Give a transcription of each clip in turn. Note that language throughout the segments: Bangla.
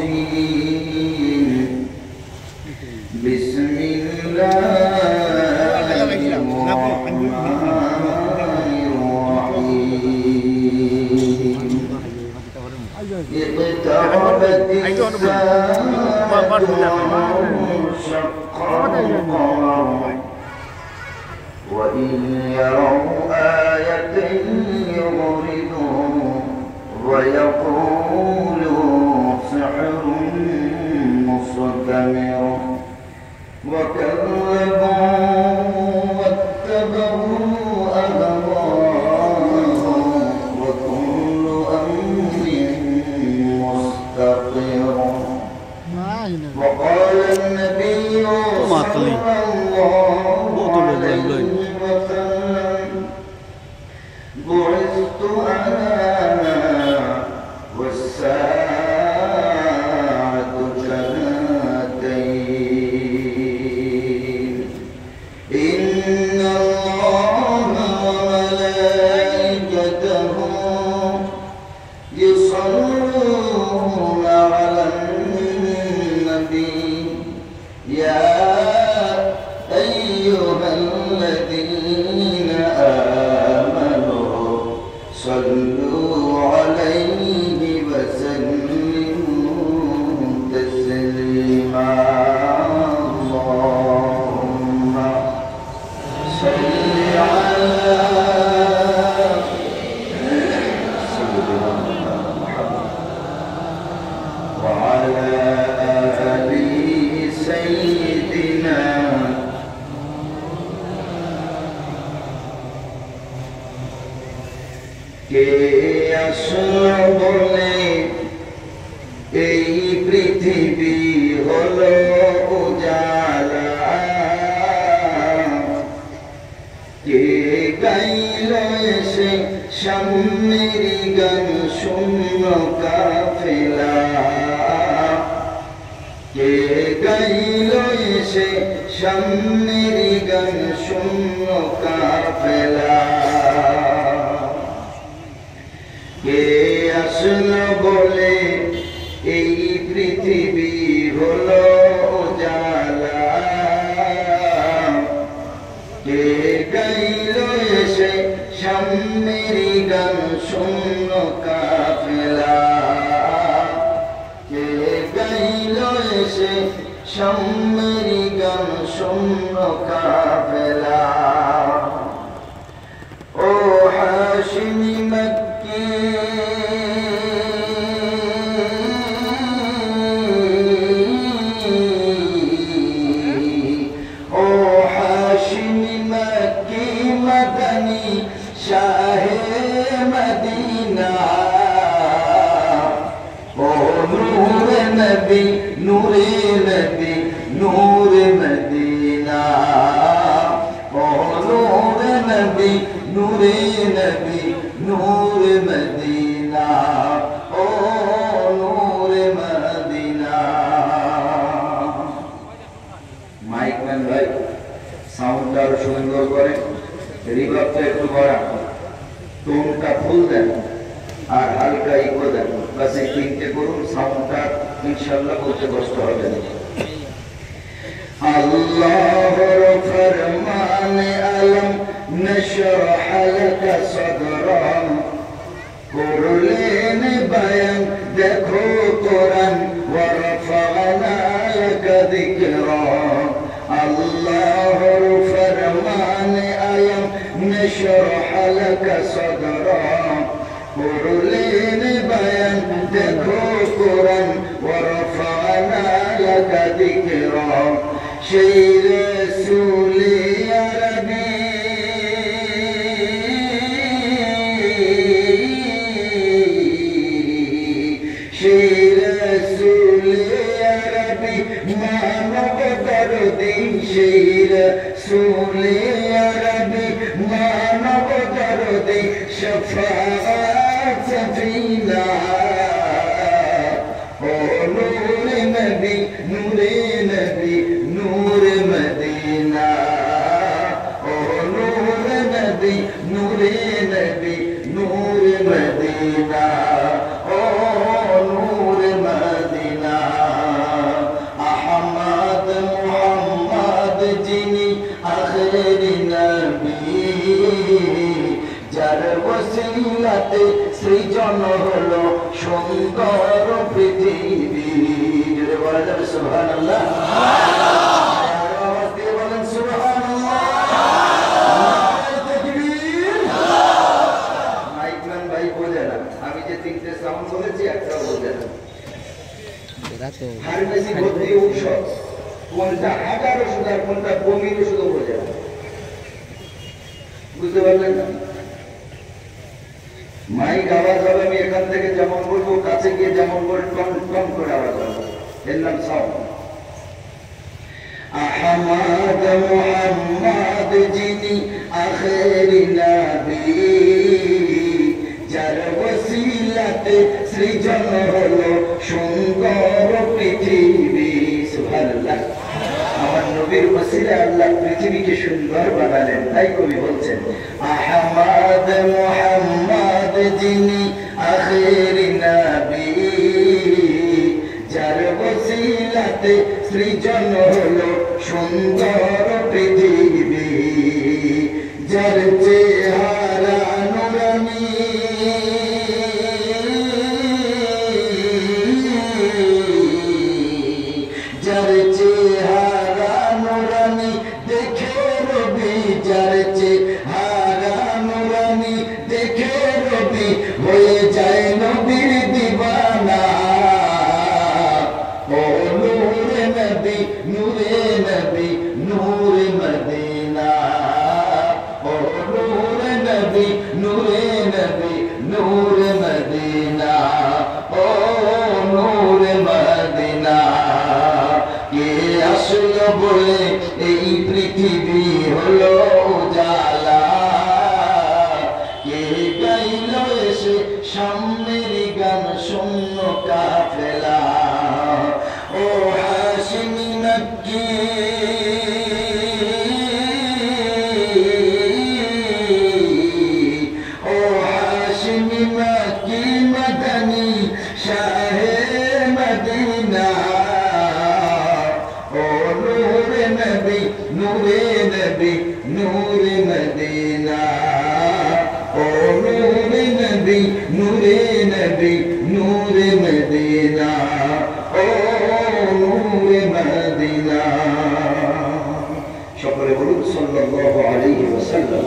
الرجيم بسم الله الرحمن الرحيم اقتربت الساعة وانشق القمر وإن يروا آية يعرضوا ويقولوا سحر مستمر وكذبوا واتبعوا أهواءهم وكل أمر مستقر وقال النبي صلى الله عليه وسلم بعثت أنا والساعة كهاتين إن الله وملائكته يصلون على النبي يا أيها الذين آمنوا صلوا عليه وسلموا تسليما اللهم صل على سيدنا محمد وعلى آل سيدنا কে আসলো বলে এই পৃথিবী হলো উজালা কে গাইল এসে সামনের গান শূন্য কাফেলা কে গাইল এসে সামনের গান শূন্য কাফেলা কে আসলো বলে এই পৃথিবী হলো উজালা কে গাইল এসে সামনের গান শূন্য কাফেলা কে গাইল এসে সামনের গান শূন্য কাফেলা ও হাশিমি মক্কি ও হাশিমি মক্কি মদনী শাহে মদিনা ও নূরে নবী নূরে নবী নূরে মদিনা ও নূরে নবী নূরে নবী নূরে মদিনা ও নূরে মদিনা মাইক ম্যান ভাই সাউন্ডটা আরো সুন্দর করে রিভার্বটা একটু করা টোনটা ফুল দেন আর হালকা ইকো দেন বাস এই তিনটে করুন সাউন্ডটা ইনশাআল্লাহ বলতে কষ্ট হবে না আল্লাহর ফরমানে আলম نشرح لك صدرا করলেন বয়ান দেখো কোরআন ورفعنا لك ذكرا আল্লাহর ফরমানে আলম نشرح لك صدرا করলেন বয়ান দেখো কোরআন ورفعنا لك ذكرا সেই রাসূল আরবী মানব দরদি সেই রাসূল আরবী মানব দরদি শফাআত সফিনা ও নূরে নবী নূরে নবী নূরে মদিনা ও নূরে নবী নূরে নবী নূরে মদিনা ও নূরে মদিনা ওসিলাতে সৃজন হলো সুন্দর পৃথিবী। যদি বলা যাবে সুবহানাল্লাহ, আওয়াজ দিয়ে বলেন সুবহানাল্লাহ। মাইকম্যান ভাই বোঝে না, আমি যে তিনটে সাউন্ড বলেছি একটাও বোঝে না। ফার্মেসি ভর্তি ঔষধ কোনটা হাজার ওষুধ আর কোনটা বমির ওষুধও বোঝে না, বুঝতে পারলেন না? মাইক আওয়াজ হবে, আমি এখান থেকে যেমন বলবো কাছে গিয়ে যেমন বল টন টন করে আওয়াজ হবে, এর নাম সাউন্ড। আহমদ মুহাম্মদ যিনি আখেরি নবী, যার ওসিলাতে সৃজন হলো সুন্দর পৃথিবী। সুবহানাল্লাহ। আমার নবীর ওসিলা আল্লাহ পৃথিবীকে সুন্দর বানালেন, তাই কবি বলছেন আহমদ মুহাম্মদ যিনি আখেরি নবী, যার ওসিলাতে সৃজন হলো সুন্দর পৃথিবী, যার চেহারা নুরানি, যার চেহারা নুরানি দেখে রবি, যার চেহারা নুরানি দেখে রবি হয়ে যায় নবীর দিবানা। ও নূরে নবী নূরে নবী নূরে মদিনা, ও নূরে নবী নূরে নবী নূরে মদিনা, ও নূরে মদিনা। কে আসলো বলে এই পৃথিবী হলো উজালা, কে গাইল এসে সামনের গান শূন্য কাফেলা। ও হাশিমি মক্কি ও হাশিমি মক্কি মদনী শাহে মদিনা, ও নূরে নবী নূরে নবী নূরে মদিনা, ও নূরে নবী নূরে নবী নূরে মদিনা, ও নূরে মদিনা। সকলে বলুন সাল্লাল্লাহু আলাইহি ওয়াসাল্লাম।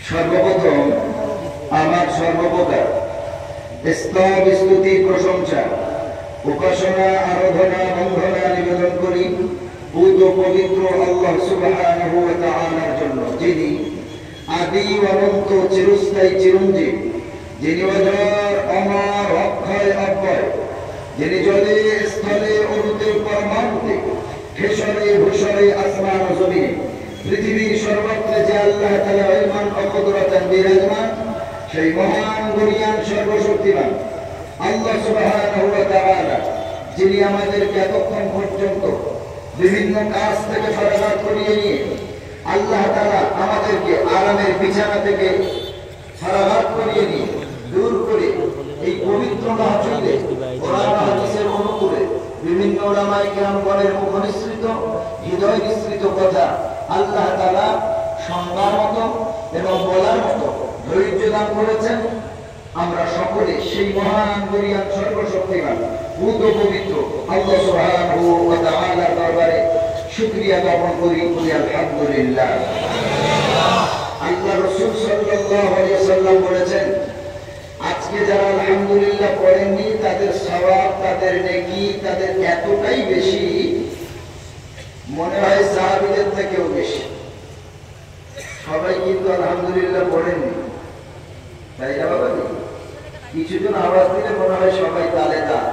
সর্বপ্রথম আমার সর্বপ্রকার স্তব স্তুতি প্রশংসা উপাসনা আরাধনা বন্দনা নিবেদন করি পূত পবিত্র আল্লাহ সুবহানাহু ওয়া তাআলার জন্য, যিনি আদি অনন্ত চিরস্থায়ী চিরঞ্জীব, যিনি অজর অমর অক্ষয় অব্যয়, যিনি জলে স্থলে অণুতে পরমাণুতে খেসরে ভূষরে আসমান ও জমিনে পৃথিবীর সর্বত্রে যে আল্লাহ তাআলা ইমান ও কুদরতান বিরাজমান, সেই মহান গুণিয়ান সর্বশক্তিমান আল্লাহ সুবহানাহু ওয়া তাআলা, যিনি আমাদেরকে এতক্ষণ পর্যন্ত বিভিন্ন কাজ থেকে ফরাগাত করিয়ে নিয়ে আল্লাহ তাআলা আমাদেরকে আরামের বিছানা থেকে ফরাগাত করিয়ে নিয়ে দূর করে এই পবিত্র মাহফিলে কোরআন হাদিসের অনুকূলে বিভিন্ন উলামায়ে কেরামগণের মুখ নিঃসৃত হৃদয় নিঃসৃত কথা আল্লাহ তাআলা শোনার মতো এবং বলার মতো ধৈর্য দান করেছেন। আমরা সকলে সেই মহান গরিয়ান সর্বশক্তিমান পূত পবিত্র আল্লাহ সুবহানাহু ওয়া তাআলার দরবারে শুকরিয়া জ্ঞাপন করি, আলহামদুলিল্লাহ। আল্লাহ রাসূল সাল্লাল্লাহু আলাইহি ওয়াসাল্লাম বলেছেন, আজকে যারা আলহামদুলিল্লাহ পড়েননি তাদের সওয়াব, তাদের নেকি, তাদের এতটাই বেশি, মনে হয় সাহাবীদের থেকেও বেশি। সবাই কিন্তু আলহামদুলিল্লাহ পড়েননি, তাই না বাবা? কিছুজন আওয়াজ দিলে মনে হয় সবাই তালে তাল।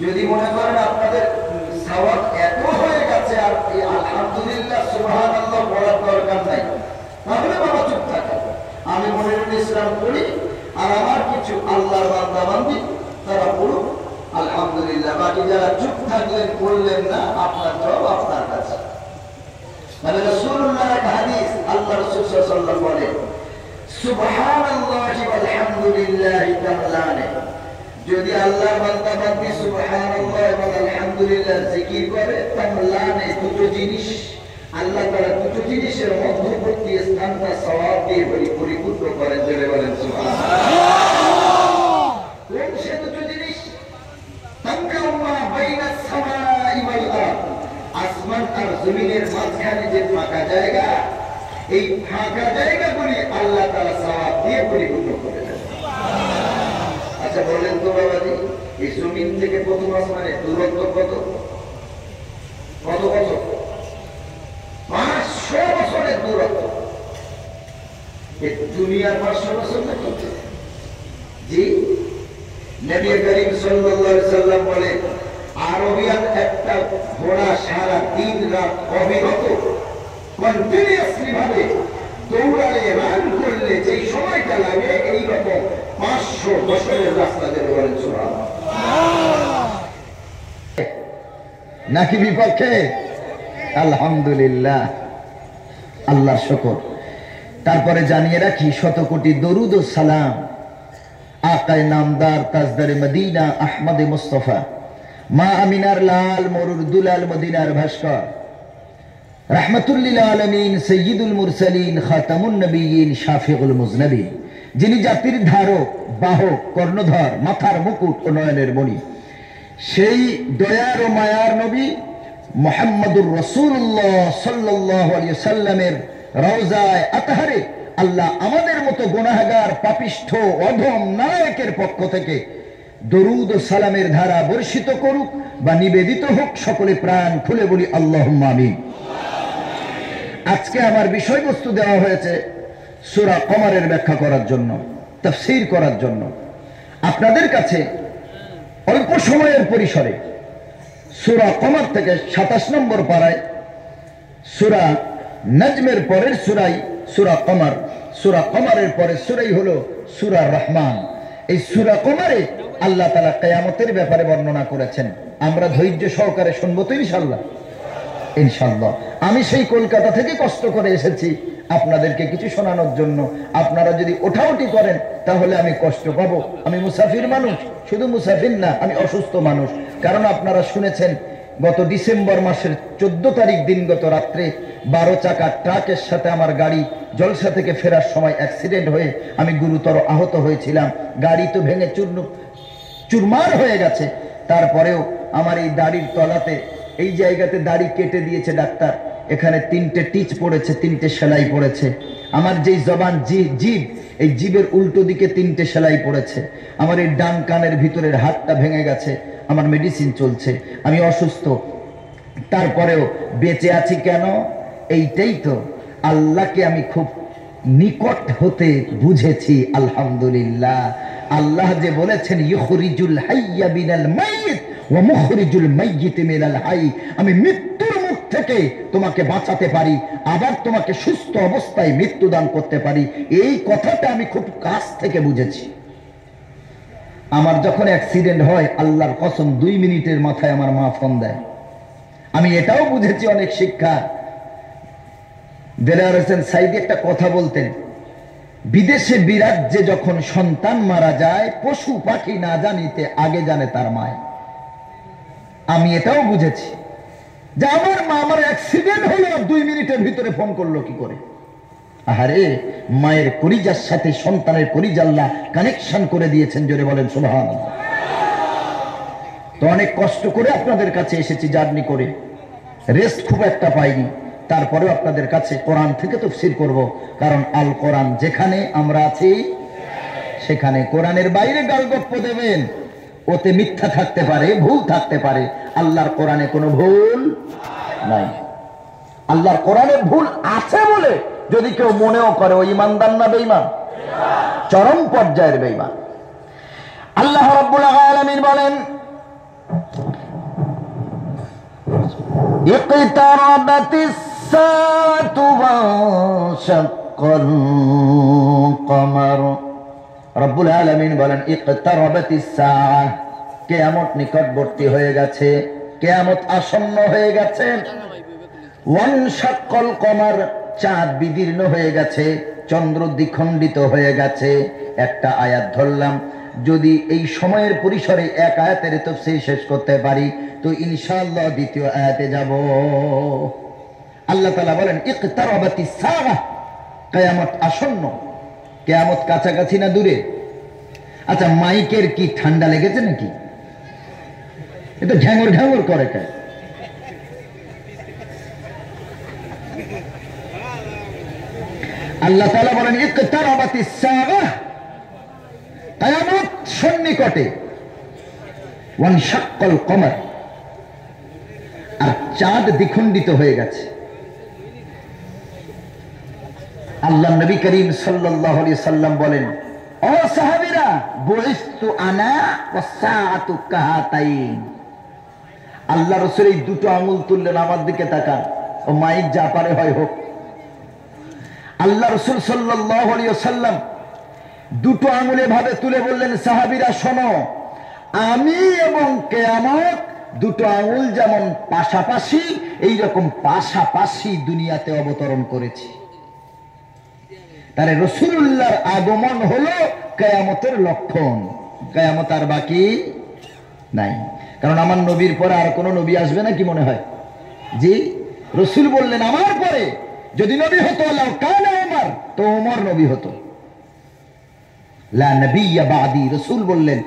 যদি মনে করেন আপনাদের সওয়াব এত হয়ে গেছে আর এই আলহামদুলিল্লাহ সুবহানাল্লাহ পড়ার দরকার নাই, তাহলে বাবা চুপ থাকে। আমি মনিরুল ইসলাম পড়ি আর আমার কিছু আল্লাহর বান্দা বান্দি তারা পড়ুক আলহামদুলিল্লাহ, বাকি যারা চুপ থাকলেন পড়লেন না, আপনার জবাব আপনার কাছে। মানে রাসূলুল্লাহর এক হাদিস, আল্লাহ রাসূল সাল্লাল্লাহু আলাইহি ওয়াসাল্লাম বলেন, সুবহানাল্লাহি ওয়াল হামদুলিল্লাহি তাআলানে, যদি আল্লাহর বান্দা বান্দি সুবহানাল্লাহ এবং আলহামদুলিল্লাহ জিকির করে, তামলানে দুটো জিনিস আল্লাহ তাআলা দুটো জিনিসের মধ্যবর্তী স্থানটা সওয়াব দিয়ে পরিপূর্ণ করেন। জোরে বলেন সুবহানাল্লাহ। কোন সে দুটো জিনিস? তামকাউমা বাইনাস সামাই ওয়াল আরদ, আসমান আর জমিনের মাঝখানে যে ফাঁকা জায়গা, এই ফাঁকা জায়গাগুলি আল্লাহ তাআলা সওয়াব দিয়ে পরিপূর্ণ করে দেন। আচ্ছা বলেন তো বাবাজি, এই জমিন থেকে প্রথম আসমানের দূরত্ব কত? কত কত? 500 বছরের দূরত্ব। এই দুনিয়ার 500 বছর নাকি? জি, নবী করিম সাল্লাল্লাহু আলাইহি সাল্লাম বলে, আরবিয়ান একটা ঘোড়া সারা দিন রাত অবিরত কন্টিনিউয়াসলি ভাবে দৌড়ালে, রান করলে যে সময়টা লাগে, এইরকম 500 বছরের রাস্তা যেতে বলেন সুবহানাল্লাহ। নাকি বিপক্ষে? আলহামদুলিল্লাহ, আল্লাহর শুকর। তারপরে জানিয়ে রাখি, শত কোটি দরুদ ও সালাম আকায়ে নামদার তাজদারে মদিনা আহমদে মুস্তফা, মা আমিনার লাল মরুর দুলাল মদিনার ভাস্কর, রাহমাতুল লিল আলামিন সাইয়্যিদুল মুরসালিন খাতামুন নবিয়্যিন শাফিউল মুজনবিন, যিনি জাতির ধারক, বাহক, কর্ণধর, মাথার মুকুট ও নয়নের মণি, সেই দয়ার ও মায়ার নবী মুহাম্মদুর রাসূলুল্লাহ সাল্লাল্লাহু আলাইহি সাল্লামের রওজায়ে আতহারে আল্লাহ আমাদের মতো গুনাহগার, পাপিষ্ঠ, অধম নায়কের পক্ষ থেকে দরুদ ও সালামের ধারা বর্ষিত করুক বা নিবেদিত হোক। সকলে প্রাণ খুলে বলি আল্লাহুম্মা আমিন। আজকে আমার বিষয়বস্তু দেওয়া হয়েছে সূরা কমারের ব্যাখ্যা করার জন্য, তাফসীর করার জন্য। আপনাদের কাছে অল্প সময়ের পরিসরে সূরা কমার থেকে 27 নম্বর পারায় সূরা নাজমের পরের সূরাই সূরা কমার, সূরা কমারের পরের সূরাই হলো সূরা রহমান। এই সূরা কমারে আল্লাহ তাআলা কিয়ামতের ব্যাপারে বর্ণনা করেছেন। আমরা ধৈর্য সহকারে শুনবো তো ইনশাআল্লাহ? ইনশাআল্লাহ। আমি সেই কলকাতা থেকে কষ্ট করে এসেছি আপনাদেরকে কিছু শোনানোর জন্য। আপনারা যদি ওঠাউঠি করেন তাহলে আমি কষ্ট পাবো। আমি মুসাফির মানুষ, শুধু মুসাফির না, আমি অসুস্থ মানুষ। কারণ আপনারা শুনেছেন গত ডিসেম্বর মাসের 14 তারিখ দিনগত রাত্রে 12 চাকা ট্রাকের সাথে আমার গাড়ি জলসা থেকে ফেরার সময় অ্যাক্সিডেন্ট হয়ে আমি গুরুতর আহত হয়েছিলাম। গাড়ি তো ভেঙে চুরমার হয়ে গেছে, তারপরেও আমার এই দাড়ির তলাতে, এই জায়গাতে দাড়ি কেটে দিয়েছে ডাক্তার। এখানে 3টে টিচ পড়েছে, 3টে সেলাই পড়েছে। আমার যেই জবান, জিভ, এই জিভের উল্টো দিকে 3টে সেলাই পড়েছে। আমার এই ডান কানের ভিতরের হাতটা ভেঙে গেছে। আমার মেডিসিন চলছে, আমি অসুস্থ, তারপরেও বেঁচে আছি কেন? এইটাই তো আল্লাহকে আমি খুব নিকট হতে বুঝেছি। আলহামদুলিল্লাহ। আল্লাহ যে বলেছেন ইখরিজুল হাইয়্যা মিনাল মাইয়িত ওয়া মুখরিজুল মাইয়িত মিনাল হাই, আমি মৃত্যুর মুখ থেকে তোমাকে বাঁচাতে পারি, আবার তোমাকে সুস্থ অবস্থায় মৃত্যুদান করতে পারি। এই কথাটা আমি খুব কাছ থেকে বুঝেছি। আমার যখন অ্যাক্সিডেন্ট হয়, আল্লাহর কসম 2 মিনিটের মাথায় আমার মা ফোন দেয়। আমি এটাও বুঝেছি অনেক শিক্ষা। দেলাওয়ার হোসেন সাইদি একটা কথা বলতেন, বিদেশে বিরাজ্যে যখন সন্তান মারা যায়, পশু পাখি না জানিতে আগে জানে তার মায়। আমি এটাও বুঝেছি যে আমার মা, আমার অ্যাক্সিডেন্ট হলো, 2 মিনিটের ভিতরে ফোন করলো কি করে। আহারে, মায়ের কলিজার সাথে সন্তানের কলিজা আল্লাহ কানেকশন করে দিয়েছেন। জোরে বলেন সুবহানাল্লাহ। তো অনেক কষ্ট করে আপনাদের কাছে এসেছি, জার্নি করে, রেস্ট খুব একটা পাইনি। তারপরেও আপনাদের কাছে কোরআন থেকে তাফসীর করব, কারণ আল কোরআন যেখানে আমরা আছি সেখানে। কোরআনের বাইরে গালগপ্প দেবেন, ওতে মিথ্যা থাকতে পারে, ভুল থাকতে পারে। আল্লাহর কোরআনে কোনো ভুল নাই। আল্লাহর কোরআনে ভুল আছে বলে যদি কেউ মনেও করে, ও ঈমানদার না বেঈমান? চরম পর্যায়ের বেঈমান। আল্লাহ রাব্বুল আলামিন বলেন, ইকতারাবাতিস সাআতু ওয়ানশাক্কাল কমার। রব্বুল আলামিন বলেন, ইকতারাবাতিস সাআহ, কিয়ামত নিকটবর্তী হয়ে গেছে, কিয়ামত আসন্ন হয়ে গেছে। ওয়ানশাক্কাল কমার, চাঁদ বিদীর্ণ হয়ে গেছে, চন্দ্র দ্বিখণ্ডিত হয়ে গেছে। একটা আয়াত ধরলাম, যদি এই সময়ের পরিসরে এক আয়াতের তাফসীর শেষ করতে পারি তো ইনশাআল্লাহ দ্বিতীয় আয়াতে যাব। আল্লাহ তাআলা বলেন ইকতারাবাতিস সাআহ, কিয়ামত আসন্ন। কিয়ামত কাছাকাছি না দূরে? আচ্ছা, মাইকের কি ঠান্ডা লেগেছে নাকি? এটা ঝ্যাঙর ঝ্যাঙর করে কেন? আল্লাহ তাআলা বলেন ইকতারাবাতিস সাআহ, কিয়ামত সন্নিকটে। ওয়ানশাক্কাল কমর, আর চাঁদ দ্বিখণ্ডিত হয়ে গেছে। আল্লাহ নবী করিম সাল্লাল্লাহু আলাইহি সাল্লাম বলেন, ও সাহাবীরা, বুইস্তু আনা ওয়াস সাআতু কাহাতাইন। আল্লাহ রাসূল এই দুটো আঙ্গুল তুললেন, আমার দিকে তাকান, ও মাইক যা পারে হয় হোক। আল্লাহ রাসূল সাল্লাল্লাহু আলাইহি ওয়াসাল্লাম দুটো আঙ্গুল এভাবে তুলে বললেন, সাহাবীরা শোনো, আমি এবং কিয়ামত দুটো আঙ্গুল যেমন পাশাপাশি, এইরকম পাশাপাশি দুনিয়াতে অবতরণ করেছি। তাহলে রাসূলুল্লাহর আগমন হলো কিয়ামতের লক্ষণ। কিয়ামত আর বাকি নাই, কারণ আমার নবীর পরে আর কোন নবী আসবে না কি মনে হয়? জি, রাসূল বললেন আমার পরে যদি নবী হতো লাউ কানা ওমর, তো ওমর নবী হতো। লা নবিয়্যা বাদি, রাসূল বললেন